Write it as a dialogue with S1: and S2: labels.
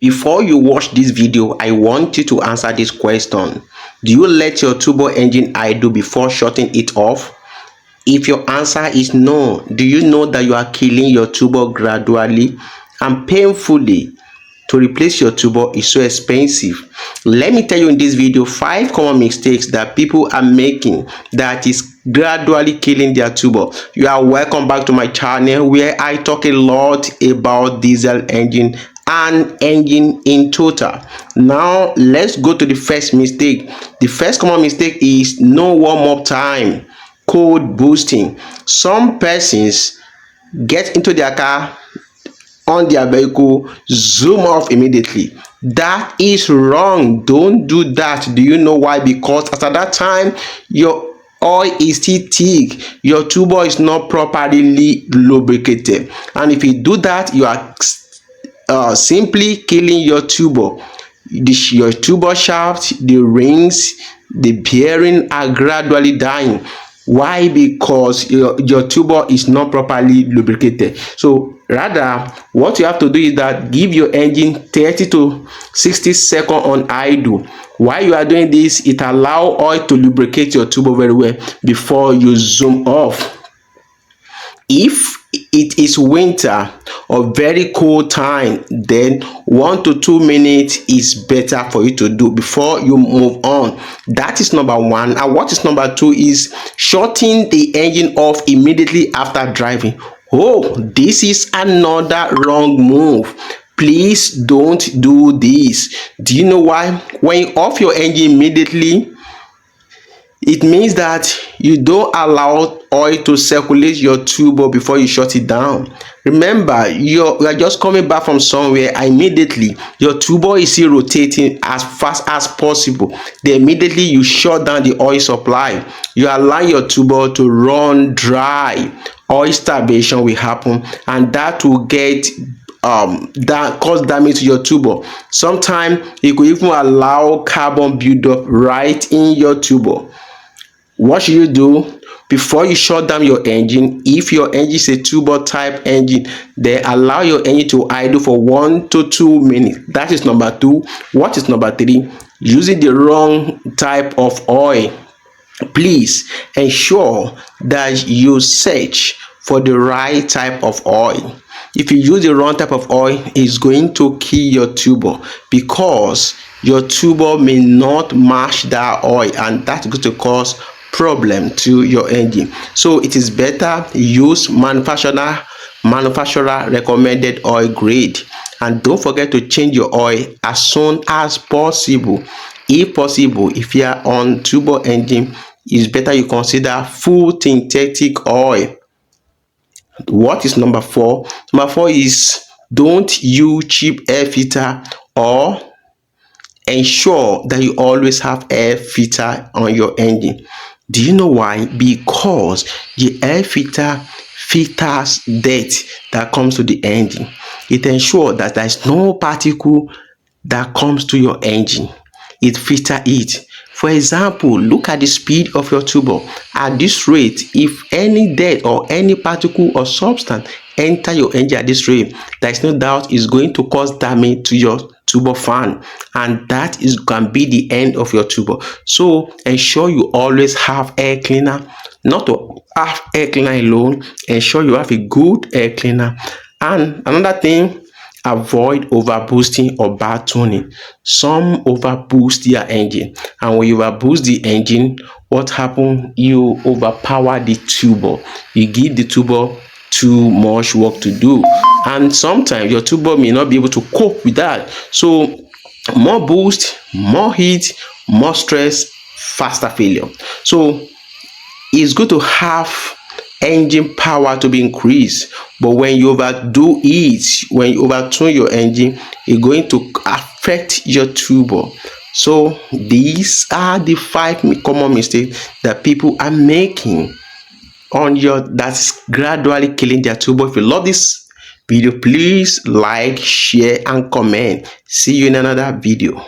S1: Before you watch this video, I want you to answer this question. Do you let your turbo engine idle before shutting it off? If your answer is no, do you know that you are killing your turbo gradually and painfully? To replace your turbo is so expensive. Let me tell you in this video 5 common mistakes that people are making that is gradually killing their turbo. You are welcome back to my channel where I talk a lot about diesel engine and engine in total. Now let's go to the first mistake. The first common mistake is no warm-up time, cold boosting. Some persons get into their car, on their vehicle, zoom off immediately. That is wrong. Don't do that. Do you know why? Because at that time your oil is still thick, your turbo is not properly lubricated, and if you do that, you are simply killing your turbo. Your turbo shaft, the rings, the bearing are gradually dying. Why? Because your turbo is not properly lubricated. So rather, what you have to do is that give your engine 30 to 60 seconds on idle. While you are doing this, it allows oil to lubricate your turbo very well before you zoom off. If it is winter or very cold time, then 1 to 2 minutes is better for you to do before you move on. That is number one. And what is number two is shutting the engine off immediately after driving. Oh, this is another wrong move. Please don't do this. Do you know why? When you off your engine immediately, it means that you don't allow oil to circulate your turbo before you shut it down. Remember, you are just coming back from somewhere, immediately your turbo is still rotating as fast as possible. Then immediately you shut down the oil supply. You allow your turbo to run dry. Oil starvation will happen, and that will get that cause damage to your turbo. Sometimes it could even allow carbon buildup right in your turbo. What should you do before you shut down your engine? If your engine is a turbo type engine, then allow your engine to idle for 1 to 2 minutes. That is number two. What is number three? Using the wrong type of oil. Please ensure that you search for the right type of oil. If you use the wrong type of oil, it's going to kill your turbo because your turbo may not match that oil, and that's going to cause problem to your engine. So it is better use manufacturer recommended oil grade, and don't forget to change your oil as soon as possible. If possible, if you are on turbo engine, it's better you consider full synthetic oil. What is number four? Number four is don't use cheap air filter, or ensure that you always have air filter on your engine. Do you know why? Because the air filter filters dirt that comes to the engine. It ensures that there is no particle that comes to your engine. It filters it. For example, look at the speed of your turbo. At this rate, if any dirt or any particle or substance enter your engine at this rate, there is no doubt it's going to cause damage to your turbo fan, and that can be the end of your turbo. So ensure you always have air cleaner. Not to have air cleaner alone, ensure you have a good air cleaner. And another thing, avoid overboosting or bad tuning. Some overboost their engine, and when you overboost the engine, what happens? You overpower the turbo. You give the turbo too much work to do, and sometimes your turbo may not be able to cope with that. So more boost, more heat, more stress, faster failure. So it's good to have engine power to be increased, but when you overdo it, when you overtune your engine, it's going to affect your turbo. So these are the 5 common mistakes that people are making on that's gradually killing their turbo. If you love this video, please like, share and comment. See you in another video.